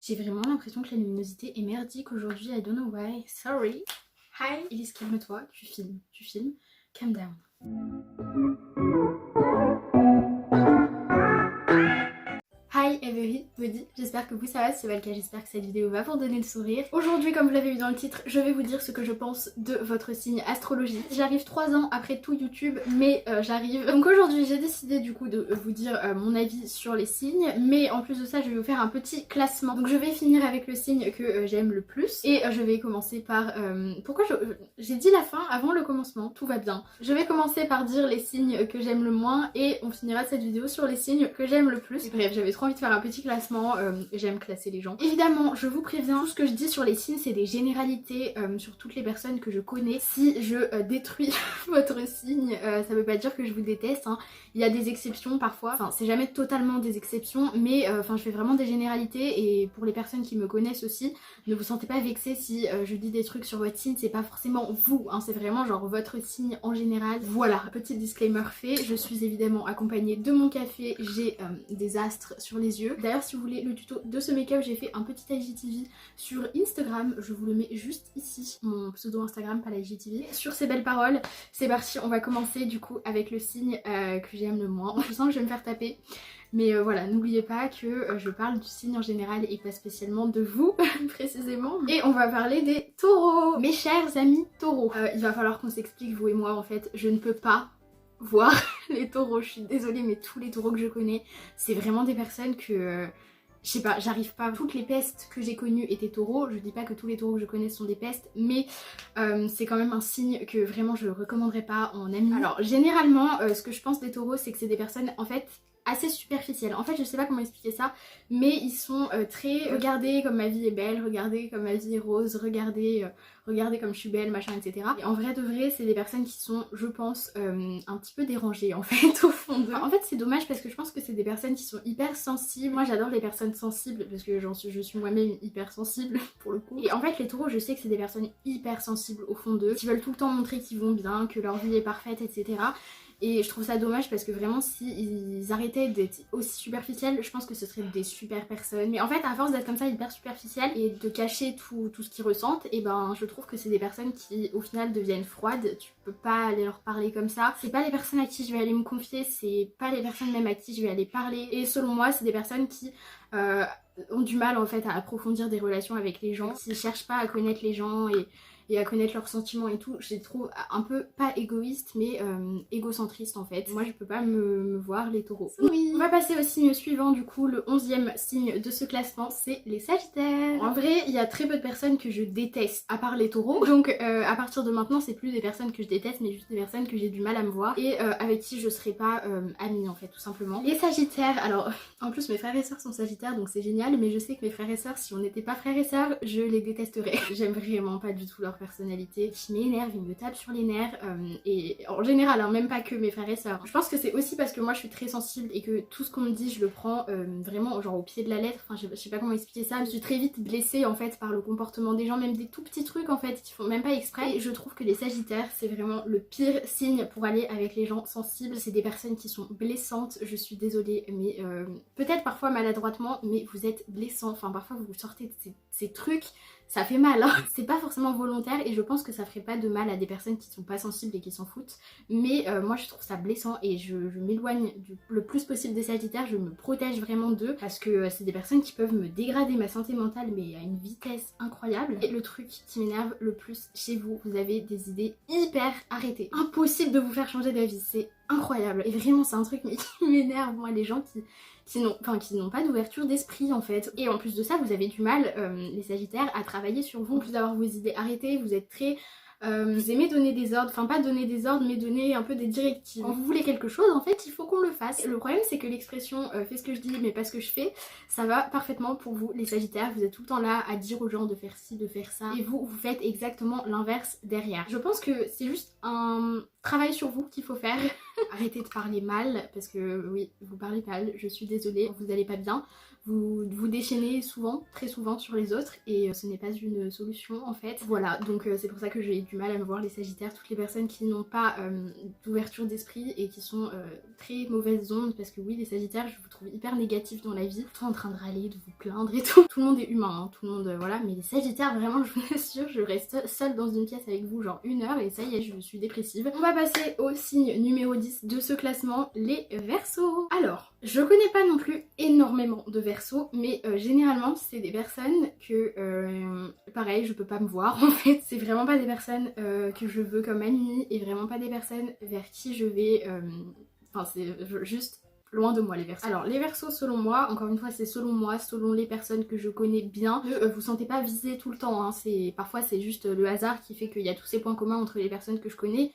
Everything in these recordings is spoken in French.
J'ai vraiment l'impression que la luminosité est merdique aujourd'hui, I don't know why, sorry. Hi Elise, calme-toi, tu filmes, calm down. Hi everybody, j'espère que vous ça va, si c'est pas le cas j'espère que cette vidéo va vous donner le sourire. Aujourd'hui comme vous l'avez vu dans le titre, je vais vous dire ce que je pense de votre signe astrologique. J'arrive 3 ans après tout YouTube mais j'arrive. Donc aujourd'hui j'ai décidé du coup de vous dire mon avis sur les signes, mais en plus de ça je vais vous faire un petit classement. Donc je vais finir avec le signe que j'aime le plus et je vais commencer par... pourquoi j'ai dit la fin avant le commencement, tout va bien. Je vais commencer par dire les signes que j'aime le moins et on finira cette vidéo sur les signes que j'aime le plus. Et bref, j'avais trop envie de faire un petit classement, j'aime classer les gens. Évidemment, je vous préviens, tout ce que je dis sur les signes, c'est des généralités sur toutes les personnes que je connais. Si je détruis votre signe, ça veut pas dire que je vous déteste, hein. Il y a des exceptions parfois, enfin c'est jamais totalement des exceptions, mais je fais vraiment des généralités et pour les personnes qui me connaissent aussi, ne vous sentez pas vexés si je dis des trucs sur votre signe, c'est pas forcément vous, hein, c'est vraiment genre votre signe en général. Voilà, petit disclaimer fait, je suis évidemment accompagnée de mon café, j'ai des astres sur les yeux. D'ailleurs si vous voulez le tuto de ce make-up, j'ai fait un petit IGTV sur Instagram, je vous le mets juste ici, mon pseudo Instagram, pas l'IGTV. Sur ces belles paroles, c'est parti, on va commencer du coup avec le signe que j'aime le moins. Je sens que je vais me faire taper. Mais voilà, n'oubliez pas que je parle du signe en général et pas spécialement de vous précisément. Et on va parler des taureaux. Mes chers amis taureaux, il va falloir qu'on s'explique vous et moi en fait. Je ne peux pas voir les taureaux, je suis désolée mais tous les taureaux que je connais, c'est vraiment des personnes que... je sais pas, j'arrive pas. Toutes les pestes que j'ai connues étaient taureaux. Je dis pas que tous les taureaux que je connais sont des pestes, mais c'est quand même un signe que vraiment je recommanderais pas en ami. Alors généralement, ce que je pense des taureaux, c'est que c'est des personnes en fait assez superficielles. En fait, je sais pas comment expliquer ça, mais ils sont très... regardez comme ma vie est belle, regardez comme ma vie est rose, regardez comme je suis belle, machin, etc. Et en vrai de vrai, c'est des personnes qui sont, je pense, un petit peu dérangées en fait, au fond d'eux. En fait, c'est dommage parce que je pense que c'est des personnes qui sont hyper sensibles. Moi, j'adore les personnes sensibles parce que je suis moi-même hyper sensible pour le coup. Et en fait, les taureaux, je sais que c'est des personnes hyper sensibles au fond d'eux, qui veulent tout le temps montrer qu'ils vont bien, que leur vie est parfaite, etc. Et je trouve ça dommage parce que vraiment si ils arrêtaient d'être aussi superficiels, je pense que ce seraient des super personnes. Mais en fait à force d'être comme ça hyper superficiels et de cacher tout ce qu'ils ressentent, et ben je trouve que c'est des personnes qui au final deviennent froides. Tu peux pas aller leur parler comme ça. C'est pas les personnes à qui je vais aller me confier, c'est pas les personnes même à qui je vais aller parler. Et selon moi c'est des personnes qui ont du mal en fait à approfondir des relations avec les gens, qui cherchent pas à connaître les gens et à connaître leurs sentiments et tout. Je les trouve un peu, pas égoïstes, mais égocentristes en fait. Moi je peux pas me voir les taureaux. Oui. On va passer au signe suivant du coup, le 11e signe de ce classement, c'est les sagittaires. En vrai, il y a très peu de personnes que je déteste, à part les taureaux. Donc à partir de maintenant, c'est plus des personnes que je déteste, mais juste des personnes que j'ai du mal à me voir et avec qui je serai pas amie en fait, tout simplement. Les sagittaires, alors en plus mes frères et sœurs sont sagittaires, donc c'est génial, mais je sais que mes frères et sœurs, si on n'était pas frères et sœurs, je les détesterais. J'aime vraiment pas du tout leur personnalité, qui m'énerve, ils me tapent sur les nerfs et en général hein, même pas que mes frères et sœurs. Je pense que c'est aussi parce que moi je suis très sensible et que tout ce qu'on me dit je le prends vraiment genre au pied de la lettre, enfin je sais pas comment expliquer ça. Je suis très vite blessée en fait par le comportement des gens, même des tout petits trucs en fait qui font même pas exprès, et je trouve que les sagittaires c'est vraiment le pire signe pour aller avec les gens sensibles. C'est des personnes qui sont blessantes, je suis désolée mais peut-être parfois maladroitement, mais vous êtes blessant, enfin parfois vous sortez de ces trucs, ça fait mal hein. C'est pas forcément volontaire et je pense que ça ferait pas de mal à des personnes qui sont pas sensibles et qui s'en foutent, mais moi je trouve ça blessant et je m'éloigne le plus possible des sagittaires, je me protège vraiment d'eux parce que c'est des personnes qui peuvent me dégrader ma santé mentale mais à une vitesse incroyable. Et le truc qui m'énerve le plus chez vous, vous avez des idées hyper arrêtées, impossible de vous faire changer d'avis, c'est incroyable. Et vraiment c'est un truc mais qui m'énerve, moi, les gens qui n'ont pas d'ouverture d'esprit en fait. Et en plus de ça, vous avez du mal, les sagittaires, à travailler sur vous. En plus d'avoir vos idées arrêtées, vous êtes très... vous aimez donner des ordres, enfin pas donner des ordres mais donner un peu des directives. Quand vous voulez quelque chose en fait il faut qu'on le fasse. Le problème c'est que l'expression fais ce que je dis mais pas ce que je fais, ça va parfaitement pour vous les sagittaires. Vous êtes tout le temps là à dire aux gens de faire ci, de faire ça, et vous faites exactement l'inverse derrière. Je pense que c'est juste un travail sur vous qu'il faut faire. Arrêtez de parler mal parce que oui vous parlez mal, je suis désolée, vous allez pas bien. vous déchaînez souvent, très souvent sur les autres et ce n'est pas une solution en fait. Voilà, donc c'est pour ça que j'ai du mal à me voir les Sagittaires, toutes les personnes qui n'ont pas d'ouverture d'esprit et qui sont très mauvaises ondes, parce que oui, les Sagittaires, je vous trouve hyper négatifs dans la vie, tout le temps en train de râler, de vous plaindre et tout. Tout le monde est humain, hein, tout le monde, voilà, mais les Sagittaires, vraiment, je vous assure, je reste seule dans une pièce avec vous genre 1 heure et ça y est, je suis dépressive. On va passer au signe numéro 10 de ce classement, les Verseaux. Alors, je connais pas non plus énormément de Verseaux, mais généralement c'est des personnes que pareil, je peux pas me voir en fait. C'est vraiment pas des personnes que je veux comme amies et vraiment pas des personnes vers qui je vais enfin c'est juste loin de moi les Verseaux. Alors les Verseaux, selon moi, encore une fois c'est selon moi, selon les personnes que je connais bien, ne vous sentez pas visés tout le temps, hein. Parfois c'est juste le hasard qui fait qu'il y a tous ces points communs entre les personnes que je connais.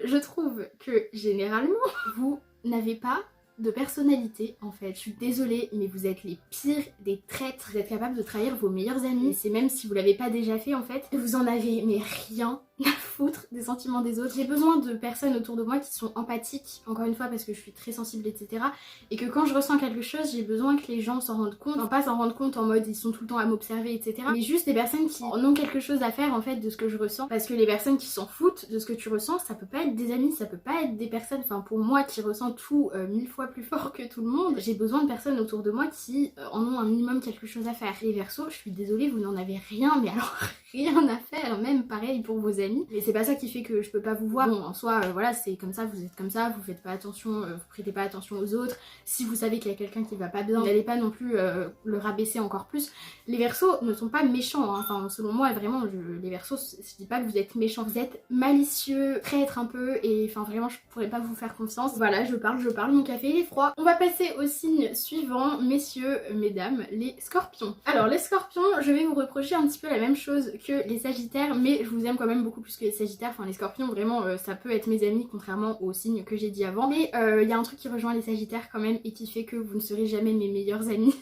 Je trouve que généralement vous n'avez pas de personnalité en fait. Je suis désolée, mais vous êtes les pires des traîtres. Vous êtes capable de trahir vos meilleurs amis, c'est même si vous l'avez pas déjà fait en fait. Vous en avez mais rien à foutre des sentiments des autres. J'ai besoin de personnes autour de moi qui sont empathiques, encore une fois parce que je suis très sensible etc. Et que quand je ressens quelque chose, j'ai besoin que les gens s'en rendent compte. Enfin pas s'en rendre compte en mode ils sont tout le temps à m'observer etc. Mais juste des personnes qui en ont quelque chose à faire en fait de ce que je ressens. Parce que les personnes qui s'en foutent de ce que tu ressens, ça peut pas être des amis, ça peut pas être des personnes, enfin pour moi qui ressens tout 1000 fois plus fort que tout le monde, j'ai besoin de personnes autour de moi qui en ont un minimum quelque chose à faire. Les Verseaux, je suis désolée, vous n'en avez rien, mais alors rien à faire, même pareil pour vos amis. Mais c'est pas ça qui fait que je peux pas vous voir. Bon, en soi, voilà, c'est comme ça, vous êtes comme ça, vous faites pas attention, vous prêtez pas attention aux autres. Si vous savez qu'il y a quelqu'un qui va pas bien, n'allez pas non plus le rabaisser encore plus. Les Verseaux ne sont pas méchants, hein. Enfin selon moi, vraiment, les Verseaux, je dis pas que vous êtes méchants, vous êtes malicieux, traîtres un peu, et enfin vraiment, je pourrais pas vous faire confiance. Voilà, je parle, mon café il est froid. On va passer au signe suivant, messieurs, mesdames, les Scorpions. Alors les Scorpions, je vais vous reprocher un petit peu la même chose que les Sagittaires, mais je vous aime quand même beaucoup plus que les Sagittaires. Enfin les Scorpions, vraiment, ça peut être mes amis, contrairement aux signes que j'ai dit avant. Mais il y a un truc qui rejoint les Sagittaires quand même et qui fait que vous ne serez jamais mes meilleurs amis.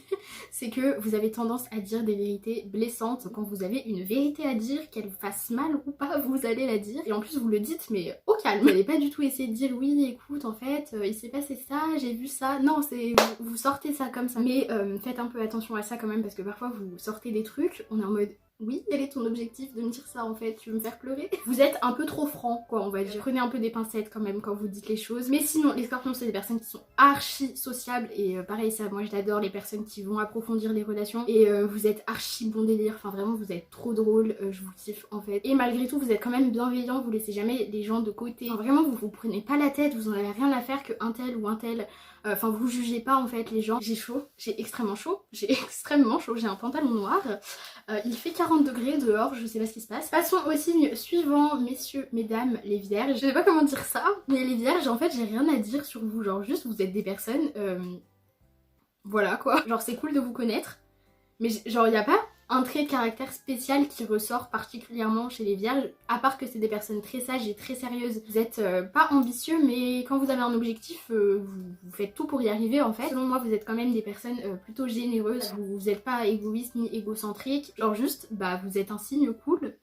C'est que vous avez tendance à dire des vérités blessantes. Quand vous avez une vérité à dire, qu'elle vous fasse mal ou pas, vous allez la dire. Et en plus vous le dites mais au calme. Vous n'allez pas du tout essayer de dire oui écoute en fait il s'est passé ça, j'ai vu ça. Non, c'est vous sortez ça comme ça. Mais faites un peu attention à ça quand même parce que parfois vous sortez des trucs, on est en mode oui, quel est ton objectif de me dire ça en fait? Tu veux me faire pleurer? Vous êtes un peu trop franc quoi on va dire. Prenez un peu des pincettes quand même quand vous dites les choses. Mais sinon les Scorpions c'est des personnes qui sont archi sociables et pareil ça moi je l'adore, les personnes qui vont approfondir les relations et vous êtes archi bon délire, enfin vraiment vous êtes trop drôle, je vous kiffe en fait. Et malgré tout vous êtes quand même bienveillant, vous laissez jamais les gens de côté. Enfin, vraiment vous prenez pas la tête, vous en avez rien à faire que un tel ou un tel. Enfin vous jugez pas en fait les gens. J'ai chaud, j'ai extrêmement chaud, j'ai un pantalon noir, il fait 40 degrés dehors, je sais pas ce qui se passe. Passons au signe suivant, messieurs, mesdames, les Vierges. Je sais pas comment dire ça, mais les Vierges en fait j'ai rien à dire sur vous, genre juste vous êtes des personnes, voilà quoi. Genre c'est cool de vous connaître, mais genre y a pas un trait de caractère spécial qui ressort particulièrement chez les Vierges, à part que c'est des personnes très sages et très sérieuses. Vous êtes pas ambitieux, mais quand vous avez un objectif, vous faites tout pour y arriver en fait. Selon moi, vous êtes quand même des personnes plutôt généreuses, vous êtes pas égoïste ni égocentrique, genre juste, bah vous êtes un signe cool.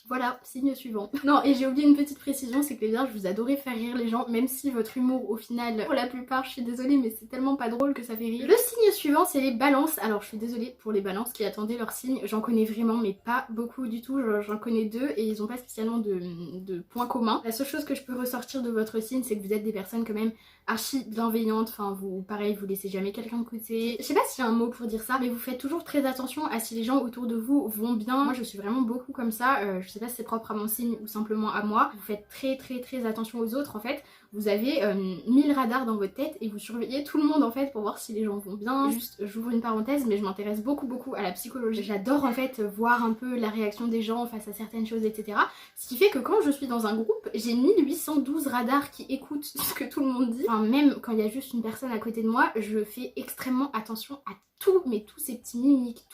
Voilà, signe suivant. Non, et j'ai oublié une petite précision, c'est que les Vierges, vous adorez faire rire les gens, même si votre humour, au final, pour la plupart, je suis désolée, mais c'est tellement pas drôle que ça fait rire. Le signe suivant, c'est les Balances. Alors, je suis désolée pour les Balances qui attendaient leur signe. J'en connais vraiment, mais pas beaucoup du tout. J'en connais 2 et ils ont pas spécialement de points communs. La seule chose que je peux ressortir de votre signe, c'est que vous êtes des personnes quand même archi bienveillantes. Enfin, vous, pareil, vous laissez jamais quelqu'un de côté. Je sais pas s'il y a un mot pour dire ça, mais vous faites toujours très attention à si les gens autour de vous vont bien. Moi, je suis vraiment beaucoup comme ça. Je sais pas si c'est propre à mon signe ou simplement à moi. Vous faites très attention aux autres en fait. Vous avez 1000 radars dans votre tête et vous surveillez tout le monde en fait pour voir si les gens vont bien. Juste, j'ouvre une parenthèse, mais je m'intéresse beaucoup à la psychologie. J'adore en fait voir un peu la réaction des gens face à certaines choses, etc. Ce qui fait que quand je suis dans un groupe, j'ai 1812 radars qui écoutent ce que tout le monde dit. Enfin, même quand il y a juste une personne à côté de moi, je fais extrêmement attention à tout, mais tous ces petits mimiques,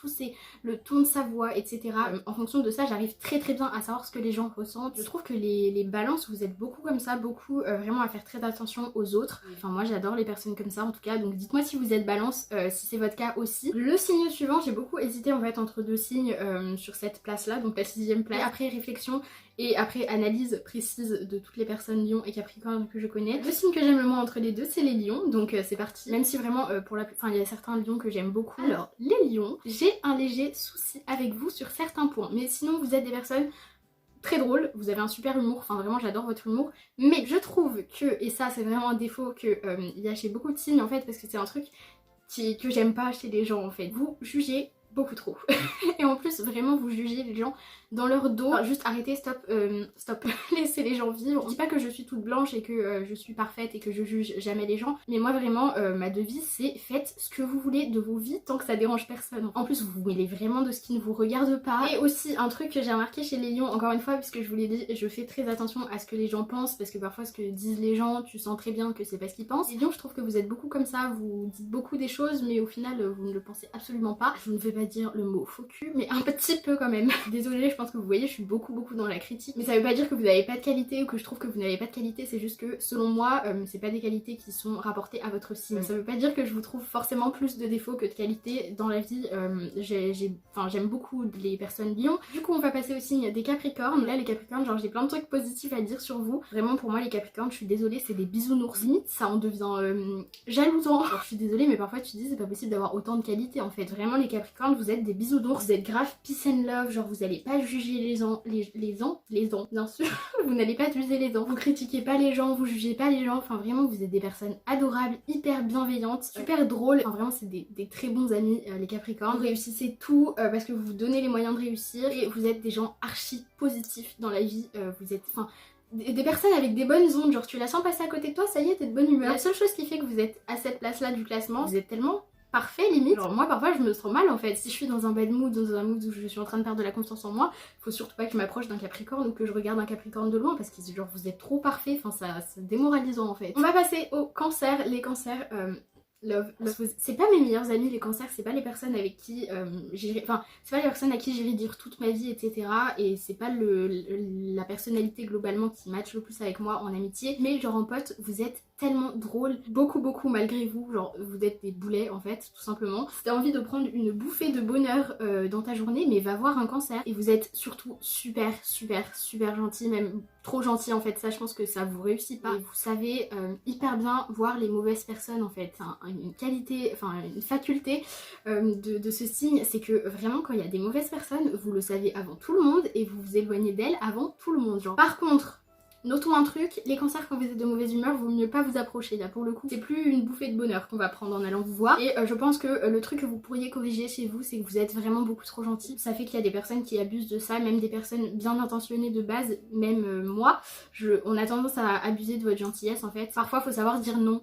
le ton de sa voix, etc. En fonction de ça, j'arrive très bien à savoir ce que les gens ressentent. Je trouve que les Balances, vous êtes beaucoup comme ça, beaucoup vraiment à faire très attention aux autres. Enfin moi j'adore les personnes comme ça en tout cas, donc dites-moi si vous êtes balance, si c'est votre cas aussi. Le signe suivant, j'ai beaucoup hésité en fait entre deux signes sur cette place là, donc la 6ème place. Et après réflexion et après analyse précise de toutes les personnes Lion et Capricorne que je connais, le signe que j'aime le moins entre les deux c'est les Lions, donc c'est parti. Même si vraiment il y a certains Lions que j'aime beaucoup. Alors les Lions, j'ai un léger souci avec vous sur certains points, mais sinon vous êtes des personnes très drôles, vous avez un super humour, enfin vraiment j'adore votre humour, mais je trouve que, et ça c'est vraiment un défaut que il y a chez beaucoup de signes en fait, parce que c'est un truc que j'aime pas chez les gens en fait, vous jugez beaucoup trop. Et en plus vraiment vous jugez les gens dans leur dos. Enfin, juste arrêtez, stop, stop. Laissez les gens vivre. Je dis pas que je suis toute blanche et que je suis parfaite et que je juge jamais les gens, mais moi vraiment ma devise c'est faites ce que vous voulez de vos vies tant que ça dérange personne. En plus vous vous mêlez vraiment de ce qui ne vous regarde pas. Et aussi un truc que j'ai remarqué chez les lions, encore une fois puisque je vous l'ai dit, je fais très attention à ce que les gens pensent, parce que parfois ce que disent les gens tu sens très bien que c'est pas ce qu'ils pensent. Les lions je trouve que vous êtes beaucoup comme ça, vous dites beaucoup des choses mais au final vous ne le pensez absolument pas. Je ne vais pas dire le mot faux cul mais un petit peu quand même. Désolée, je pense que vous voyez je suis beaucoup dans la critique, mais ça veut pas dire que vous n'avez pas de qualité ou que je trouve que vous n'avez pas de qualité, c'est juste que selon moi c'est pas des qualités qui sont rapportées à votre signe. Ça veut pas dire que je vous trouve forcément plus de défauts que de qualités dans la vie. J'aime beaucoup les personnes lions. Du coup on va passer au signe des capricornes. Là les capricornes, genre j'ai plein de trucs positifs à dire sur vous. Vraiment pour moi les capricornes, je suis désolée, c'est des bisounours. Limite ça en devient jalousant. Alors je suis désolée mais parfois tu te dis c'est pas possible d'avoir autant de qualité en fait. Vraiment les capricornes vous êtes des bisounours, vous êtes grave peace and love, genre vous allez pas juger les gens, bien sûr. Vous n'allez pas juger les gens, vous critiquez pas les gens, vous jugez pas les gens, enfin vraiment vous êtes des personnes adorables, hyper bienveillantes, super drôles, enfin vraiment c'est des très bons amis les capricornes. Vous réussissez tout parce que vous vous donnez les moyens de réussir et vous êtes des gens archi positifs dans la vie, vous êtes, enfin des personnes avec des bonnes ondes, genre tu la sens passer à côté de toi, ça y est t'es de bonne humeur. La seule chose qui fait que vous êtes à cette place là du classement, vous êtes tellement parfait limite. Alors moi parfois je me sens mal en fait, si je suis dans un bad mood, dans un mood où je suis en train de perdre de la confiance en moi, faut surtout pas que je m'approche d'un capricorne ou que je regarde un capricorne de loin parce que genre vous êtes trop parfait, enfin ça c'est démoralisant en fait. On va passer au cancer. Les cancers, love. C'est pas mes meilleurs amis les cancers, c'est pas les personnes avec qui c'est pas les personnes à qui j'irai dire toute ma vie etc. Et c'est pas la personnalité globalement qui match le plus avec moi en amitié, mais genre en pote vous êtes tellement drôle, beaucoup malgré vous, genre vous êtes des boulets en fait tout simplement. Si t'as envie de prendre une bouffée de bonheur dans ta journée, mais va voir un cancer. Et vous êtes surtout super gentil, même trop gentil en fait, ça je pense que ça vous réussit pas. Et vous savez hyper bien voir les mauvaises personnes en fait, une qualité, enfin une faculté de ce signe, c'est que vraiment quand il y a des mauvaises personnes, vous le savez avant tout le monde et vous vous éloignez d'elles avant tout le monde genre. Par contre notons un truc, les cancers quand vous êtes de mauvaise humeur, vaut mieux pas vous approcher là pour le coup. C'est plus une bouffée de bonheur qu'on va prendre en allant vous voir. Et je pense que le truc que vous pourriez corriger chez vous, c'est que vous êtes vraiment beaucoup trop gentil. Ça fait qu'il y a des personnes qui abusent de ça, même des personnes bien intentionnées de base, même moi. On a tendance à abuser de votre gentillesse en fait. Parfois faut savoir dire non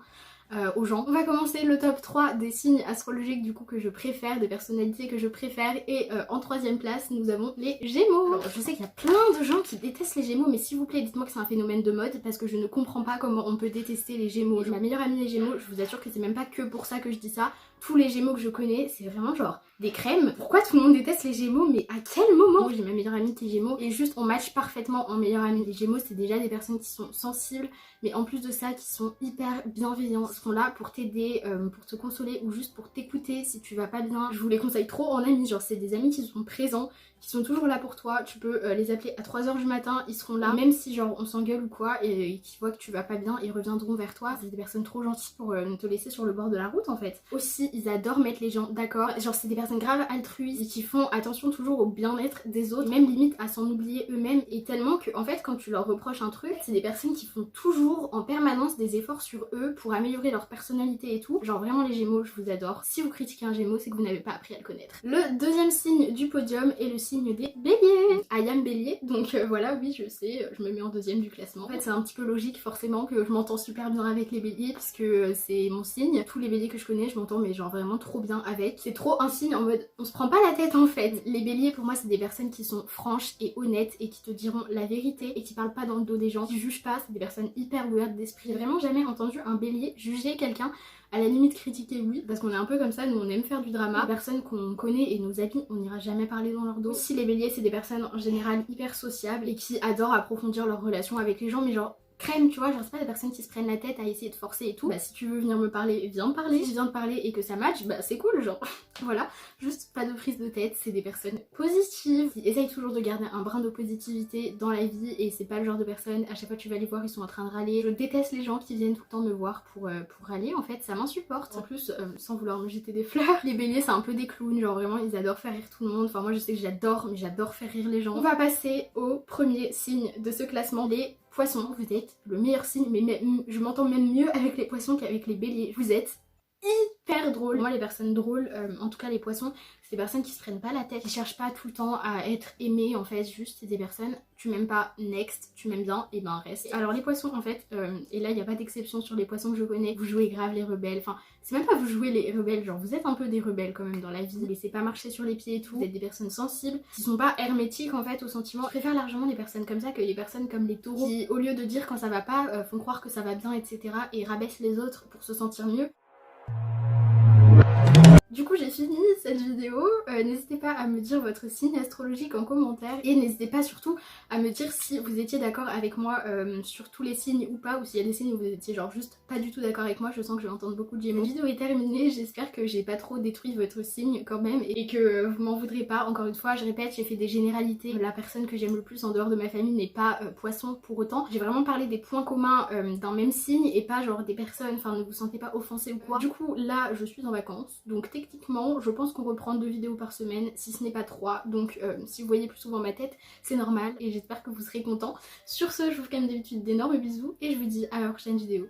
aux gens. On va commencer le top 3 des signes astrologiques du coup que je préfère, des personnalités que je préfère, et en 3ème place nous avons les Gémeaux. Alors je sais qu'il y a plein de gens qui détestent les Gémeaux, mais s'il vous plaît dites-moi que c'est un phénomène de mode parce que je ne comprends pas comment on peut détester les Gémeaux. Ma meilleure amie les Gémeaux, je vous assure que c'est même pas que pour ça que je dis ça. Tous les Gémeaux que je connais, c'est vraiment genre des crèmes. Pourquoi tout le monde déteste les Gémeaux? Mais à quel moment? Moi j'ai ma meilleure amie qui est Gémeaux et juste on match parfaitement en meilleure amie. Les Gémeaux c'est déjà des personnes qui sont sensibles, mais en plus de ça qui sont hyper bienveillants. Ils sont là pour t'aider, pour te consoler ou juste pour t'écouter si tu vas pas bien. Je vous les conseille trop en amis, genre c'est des amis qui sont présents, qui sont toujours là pour toi. Tu peux les appeler à 3h du matin, ils seront là, même si genre on s'engueule ou quoi et qu'ils voient que tu vas pas bien, ils reviendront vers toi. C'est des personnes trop gentilles pour te laisser sur le bord de la route en fait. Aussi ils adorent mettre les gens d'accord, genre c'est des personnes graves altruistes et qui font attention toujours au bien-être des autres, même limite à s'en oublier eux-mêmes, et tellement que en fait quand tu leur reproches un truc, c'est des personnes qui font toujours en permanence des efforts sur eux pour améliorer leur personnalité et tout. Genre vraiment les Gémeaux je vous adore. Si vous critiquez un Gémeaux c'est que vous n'avez pas appris à le connaître. Le deuxième signe du podium est le signe des Béliers. I am Bélier, donc voilà, oui je sais, je me mets en deuxième du classement. En fait c'est un petit peu logique forcément que je m'entends super bien avec les Béliers puisque c'est mon signe. Tous les Béliers que je connais je m'entends mais genre vraiment trop bien avec. C'est trop un signe en mode on se prend pas la tête en fait. Les Béliers pour moi c'est des personnes qui sont franches et honnêtes et qui te diront la vérité et qui parlent pas dans le dos des gens, qui jugent pas, c'est des personnes hyper ouvertes d'esprit. J'ai vraiment jamais entendu un Bélier juger quelqu'un. À la limite critiquer oui, parce qu'on est un peu comme ça, nous on aime faire du drama. Les personnes qu'on connaît et nos amis, on n'ira jamais parler dans leur dos. Si les Béliers c'est des personnes en général hyper sociables et qui adorent approfondir leurs relations avec les gens, mais genre crème, tu vois, genre c'est pas des personnes qui se prennent la tête à essayer de forcer et tout. Bah si tu veux venir me parler, viens me parler. Si je viens te parler et que ça match, bah c'est cool, genre voilà, juste pas de prise de tête, c'est des personnes positives qui essayent toujours de garder un brin de positivité dans la vie et c'est pas le genre de personnes, à chaque fois que tu vas les voir ils sont en train de râler. Je déteste les gens qui viennent tout le temps me voir pour râler, en fait ça m'insupporte. En plus, sans vouloir me jeter des fleurs, les béliers c'est un peu des clowns, genre vraiment ils adorent faire rire tout le monde. Enfin moi je sais que j'adore, mais j'adore faire rire les gens. On va passer au premier signe de ce classement, les poissons. Vous êtes le meilleur signe, mais même, je m'entends même mieux avec les poissons qu'avec les béliers. Vous êtes hyper drôle. Moi les personnes drôles, en tout cas les poissons, c'est des personnes qui se prennent pas la tête, qui cherchent pas tout le temps à être aimées en fait, juste c'est des personnes, tu m'aimes pas, next, tu m'aimes bien, et ben reste. Alors les poissons en fait, et là il n'y a pas d'exception sur les poissons que je connais, vous jouez grave les rebelles, enfin c'est même pas vous jouez les rebelles, genre vous êtes un peu des rebelles quand même dans la vie, vous laissez pas marcher sur les pieds et tout, vous êtes des personnes sensibles, qui sont pas hermétiques en fait aux sentiments. Je préfère largement les personnes comme ça que les personnes comme les taureaux, qui au lieu de dire quand ça va pas, font croire que ça va bien etc. et rabaissent les autres pour se sentir mieux. Du coup j'ai fini cette vidéo, n'hésitez pas à me dire votre signe astrologique en commentaire et n'hésitez pas surtout à me dire si vous étiez d'accord avec moi sur tous les signes ou pas, ou s'il y a des signes où vous étiez genre juste pas du tout d'accord avec moi. Je sens que je vais entendre beaucoup de Gémeaux. La vidéo est terminée, j'espère que j'ai pas trop détruit votre signe quand même et que vous m'en voudrez pas. Encore une fois je répète, j'ai fait des généralités, la personne que j'aime le plus en dehors de ma famille n'est pas poisson pour autant. J'ai vraiment parlé des points communs d'un même signe et pas genre des personnes, enfin ne vous sentez pas offensés ou quoi. Du coup là je suis en vacances, donc techniquement je pense qu'on reprend 2 vidéos par semaine si ce n'est pas 3, donc si vous voyez plus souvent ma tête c'est normal et j'espère que vous serez contents. Sur ce je vous fais comme d'habitude d'énormes bisous et je vous dis à la prochaine vidéo.